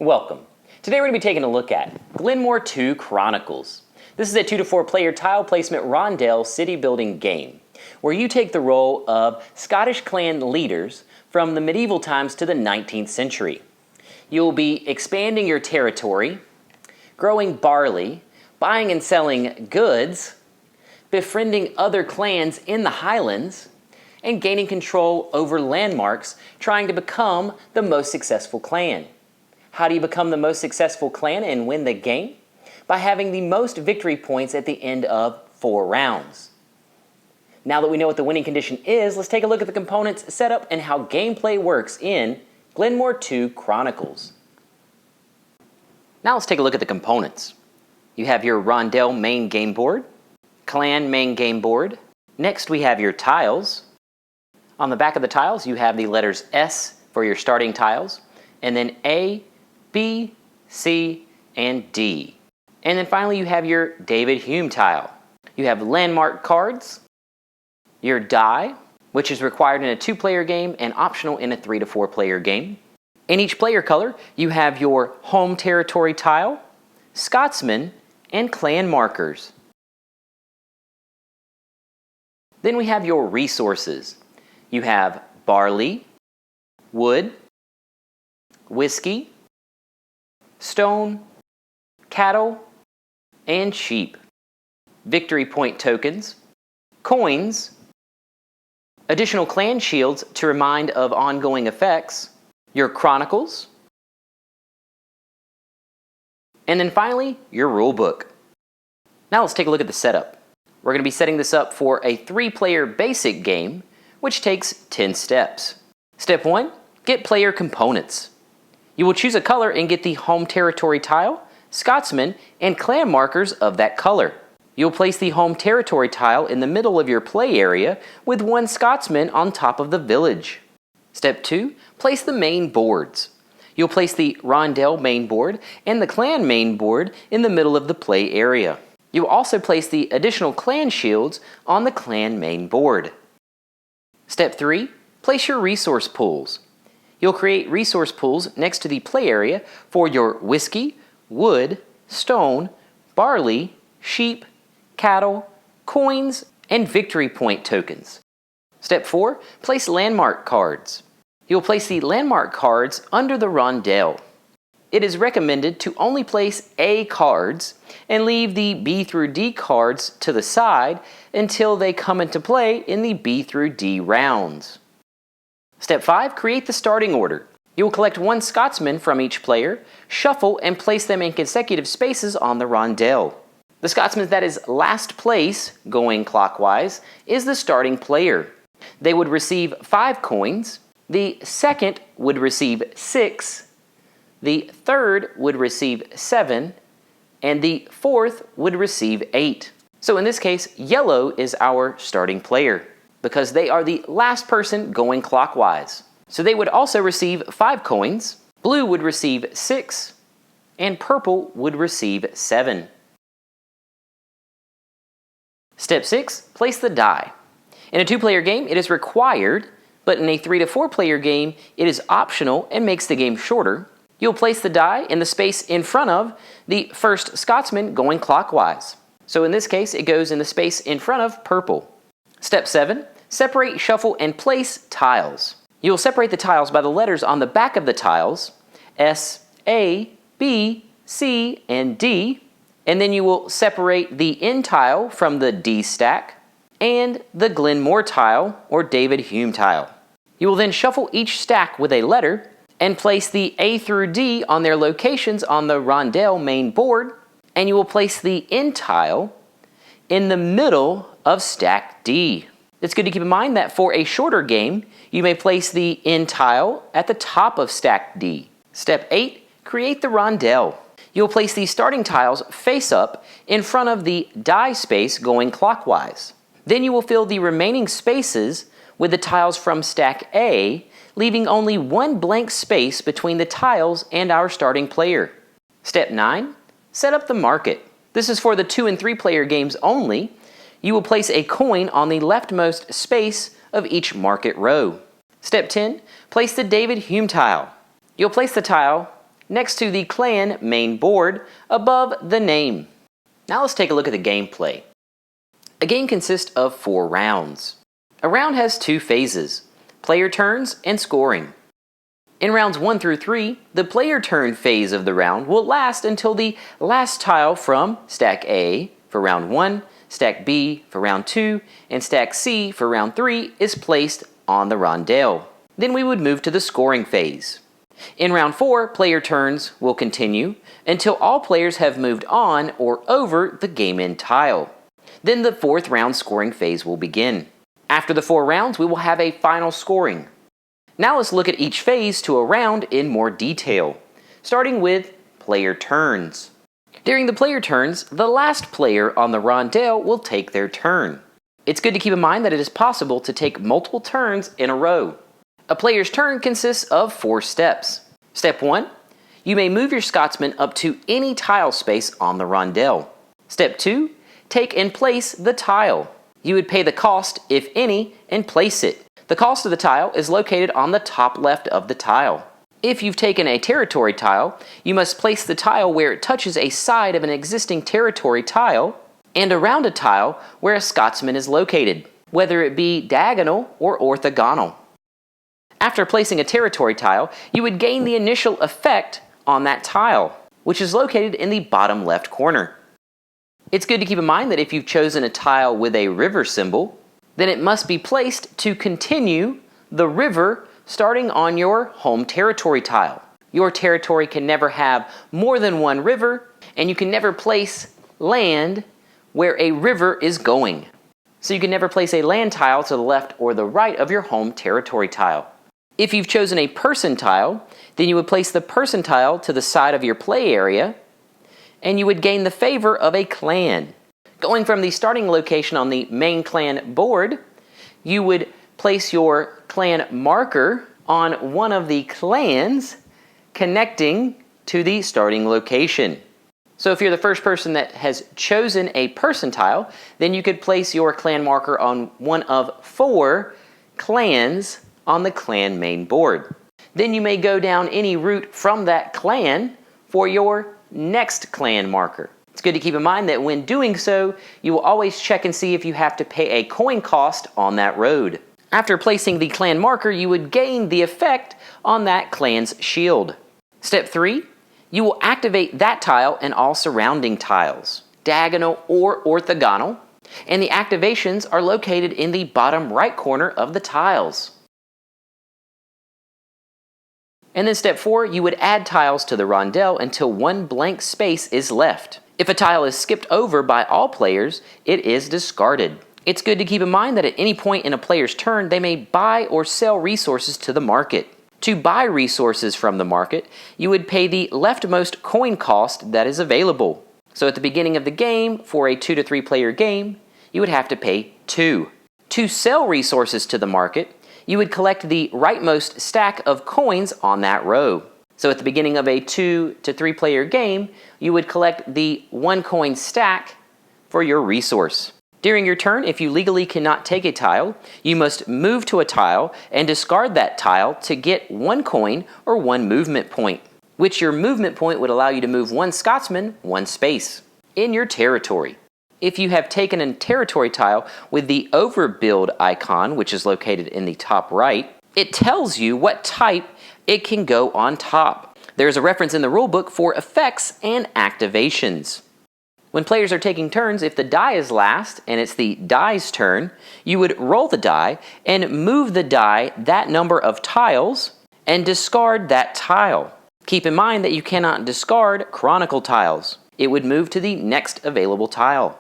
Welcome. Today we're going to be taking a look at Glen More II Chronicles. This is a 2 to 4 player tile placement rondel city building game where you take the role of Scottish clan leaders from the medieval times to the 19th century. You'll be expanding your territory, growing barley, buying and selling goods, befriending other clans in the Highlands, and gaining control over landmarks, trying to become the most successful clan. How do you become the most successful clan and win the game? By having the most victory points at the end of 4 rounds. Now that we know what the winning condition is, let's take a look at the components, setup, and how gameplay works in Glen More II Chronicles. Now let's take a look at the components. You have your rondel main game board, clan main game board. Next we have your tiles. On the back of the tiles you have the letters S for your starting tiles, and then A, B, C, and D. And then finally you have your David Hume tile. You have landmark cards, your die, which is required in a 2-player game and optional in a 3 to 4 player game. In each player color you have your home territory tile, Scotsman, and clan markers. Then we have your resources. You have barley, wood, whiskey, stone, cattle, and sheep, victory point tokens, coins, additional clan shields to remind of ongoing effects, your chronicles, and then finally your rulebook. Now let's take a look at the setup. We're going to be setting this up for a 3-player basic game, which takes 10 steps. Step 1, get player components. You will choose a color and get the home territory tile, Scotsman, and clan markers of that color. You'll place the home territory tile in the middle of your play area with 1 Scotsman on top of the village. Step 2, place the main boards. You'll place the rondel main board and the clan main board in the middle of the play area. You'll also place the additional clan shields on the clan main board. Step 3, place your resource pools. You'll create resource pools next to the play area for your whiskey, wood, stone, barley, sheep, cattle, coins, and victory point tokens. Step 4, place landmark cards. You'll place the landmark cards under the rondel. It is recommended to only place A cards and leave the B through D cards to the side until they come into play in the B through D rounds. Step 5, create the starting order. You will collect 1 Scotsman from each player, shuffle, and place them in consecutive spaces on the rondel. The Scotsman that is last place, going clockwise, is the starting player. They would receive 5 coins, the second would receive 6, the third would receive 7, and the fourth would receive 8. So in this case, yellow is our starting player, because they are the last person going clockwise. So they would also receive 5 coins, blue would receive 6, and purple would receive 7. Step 6, place the die. In a 2-player game, it is required, but in a 3 to 4 player game, it is optional and makes the game shorter. You'll place the die in the space in front of the first Scotsman going clockwise. So in this case, it goes in the space in front of purple. Step 7, separate, shuffle, and place tiles. You will separate the tiles by the letters on the back of the tiles, S, A, B, C, and D, and then you will separate the N tile from the D stack and the Glen More tile or David Hume tile. You will then shuffle each stack with a letter and place the A through D on their locations on the rondel main board, and you will place the N tile in the middle of stack D. It's good to keep in mind that for a shorter game, you may place the N tile at the top of stack D. Step 8, create the rondel. You'll place the starting tiles face up in front of the die space going clockwise. Then you will fill the remaining spaces with the tiles from stack A, leaving only 1 blank space between the tiles and our starting player. Step 9, set up the market. This is for the 2 and 3 player games only. You will place a coin on the leftmost space of each market row. Step 10, place the David Hume tile. You'll place the tile next to the clan main board above the name. Now let's take a look at the gameplay. A game consists of 4 rounds. A round has 2 phases, player turns and scoring. In rounds 1 through 3, the player turn phase of the round will last until the last tile from stack A for round 1, stack B for round 2, and stack C for round 3 is placed on the rondelle. Then we would move to the scoring phase. In round 4, player turns will continue until all players have moved on or over the game end tile. Then the 4th round scoring phase will begin. After the 4 rounds, we will have a final scoring. Now let's look at each phase to a round in more detail, starting with player turns. During the player turns, the last player on the rondelle will take their turn. It's good to keep in mind that it is possible to take multiple turns in a row. A player's turn consists of 4 steps. Step 1, you may move your Scotsman up to any tile space on the rondelle. Step 2, take and place the tile. You would pay the cost, if any, and place it. The cost of the tile is located on the top left of the tile. If you've taken a territory tile, you must place the tile where it touches a side of an existing territory tile and around a tile where a Scotsman is located, whether it be diagonal or orthogonal. After placing a territory tile, you would gain the initial effect on that tile, which is located in the bottom left corner. It's good to keep in mind that if you've chosen a tile with a river symbol, then it must be placed to continue the river starting on your home territory tile. Your territory can never have more than one river, and you can never place land where a river is going. So you can never place a land tile to the left or the right of your home territory tile. If you've chosen a person tile, then you would place the person tile to the side of your play area, and you would gain the favor of a clan. Going from the starting location on the main clan board, you would place your clan marker on one of the clans connecting to the starting location. So if you're the first person that has chosen a person tile, then you could place your clan marker on one of 4 clans on the clan main board. Then you may go down any route from that clan for your next clan marker. It's good to keep in mind that when doing so, you will always check and see if you have to pay a coin cost on that road. After placing the clan marker, you would gain the effect on that clan's shield. Step 3, you will activate that tile and all surrounding tiles, diagonal or orthogonal, and the activations are located in the bottom right corner of the tiles. And then step 4, you would add tiles to the rondelle until one blank space is left. If a tile is skipped over by all players, it is discarded. It's good to keep in mind that at any point in a player's turn, they may buy or sell resources to the market. To buy resources from the market, you would pay the leftmost coin cost that is available. So at the beginning of the game, for a 2 to 3 player game, you would have to pay 2. To sell resources to the market, you would collect the rightmost stack of coins on that row. So at the beginning of a 2 to 3 player game, you would collect the 1 coin stack for your resource. During your turn, if you legally cannot take a tile, you must move to a tile and discard that tile to get 1 coin or 1 movement point, which your movement point would allow you to move 1 Scotsman 1 space in your territory. If you have taken a territory tile with the overbuild icon, which is located in the top right, it tells you what type it can go on top. There's a reference in the rulebook for effects and activations. When players are taking turns, if the die is last and it's the die's turn, you would roll the die and move the die that number of tiles and discard that tile. Keep in mind that you cannot discard Chronicle tiles. It would move to the next available tile.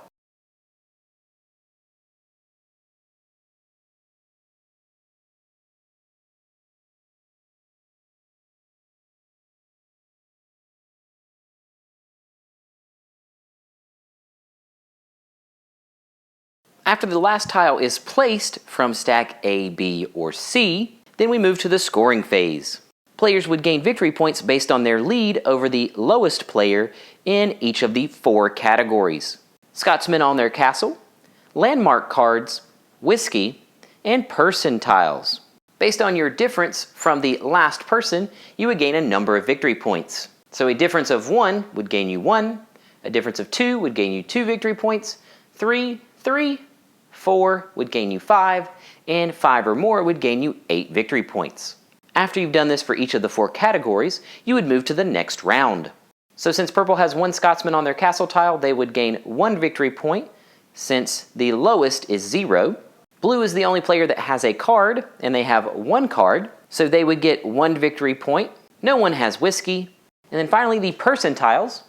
After the last tile is placed from stack A, B, or C, then we move to the scoring phase. Players would gain victory points based on their lead over the lowest player in each of the 4 categories: Scotsmen on their castle, landmark cards, whiskey, and person tiles. Based on your difference from the last person, you would gain a number of victory points. So a difference of 1 would gain you 1, a difference of 2 would gain you 2 victory points, 3, 3, 4 would gain you 5, and 5 or more would gain you 8 victory points. After you've done this for each of the 4 categories, you would move to the next round. So since purple has 1 Scotsman on their castle tile, they would gain 1 victory point, since the lowest is 0. Blue is the only player that has a card, and they have 1 card, so they would get 1 victory point. No one has whiskey. And then finally the percentiles.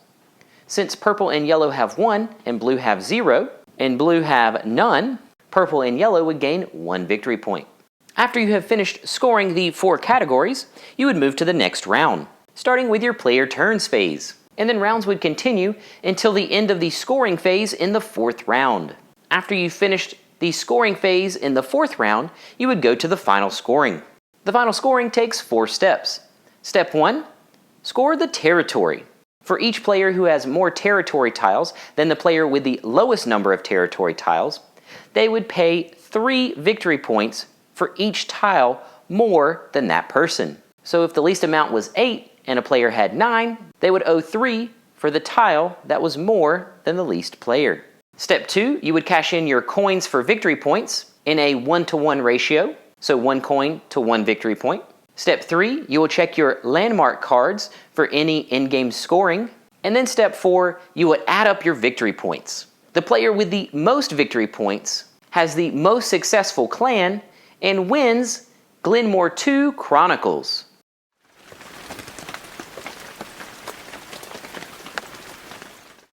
Since purple and yellow have 1, and blue have 0, and blue have none, purple and yellow would gain 1 victory point. After you have finished scoring the 4 categories, you would move to the next round, starting with your player turns phase. And then rounds would continue until the end of the scoring phase in the 4th round. After you finished the scoring phase in the 4th round, you would go to the final scoring. The final scoring takes 4 steps. Step 1, score the territory. For each player who has more territory tiles than the player with the lowest number of territory tiles, they would pay 3 victory points for each tile more than that person. So if the least amount was 8 and a player had 9, they would owe 3 for the tile that was more than the least player. Step 2, you would cash in your coins for victory points in a 1-to-1 ratio, so 1 coin to 1 victory point. Step 3, you will check your landmark cards for any in-game scoring. And then step 4, you would add up your victory points. The player with the most victory points has the most successful clan and wins Glen More II Chronicles.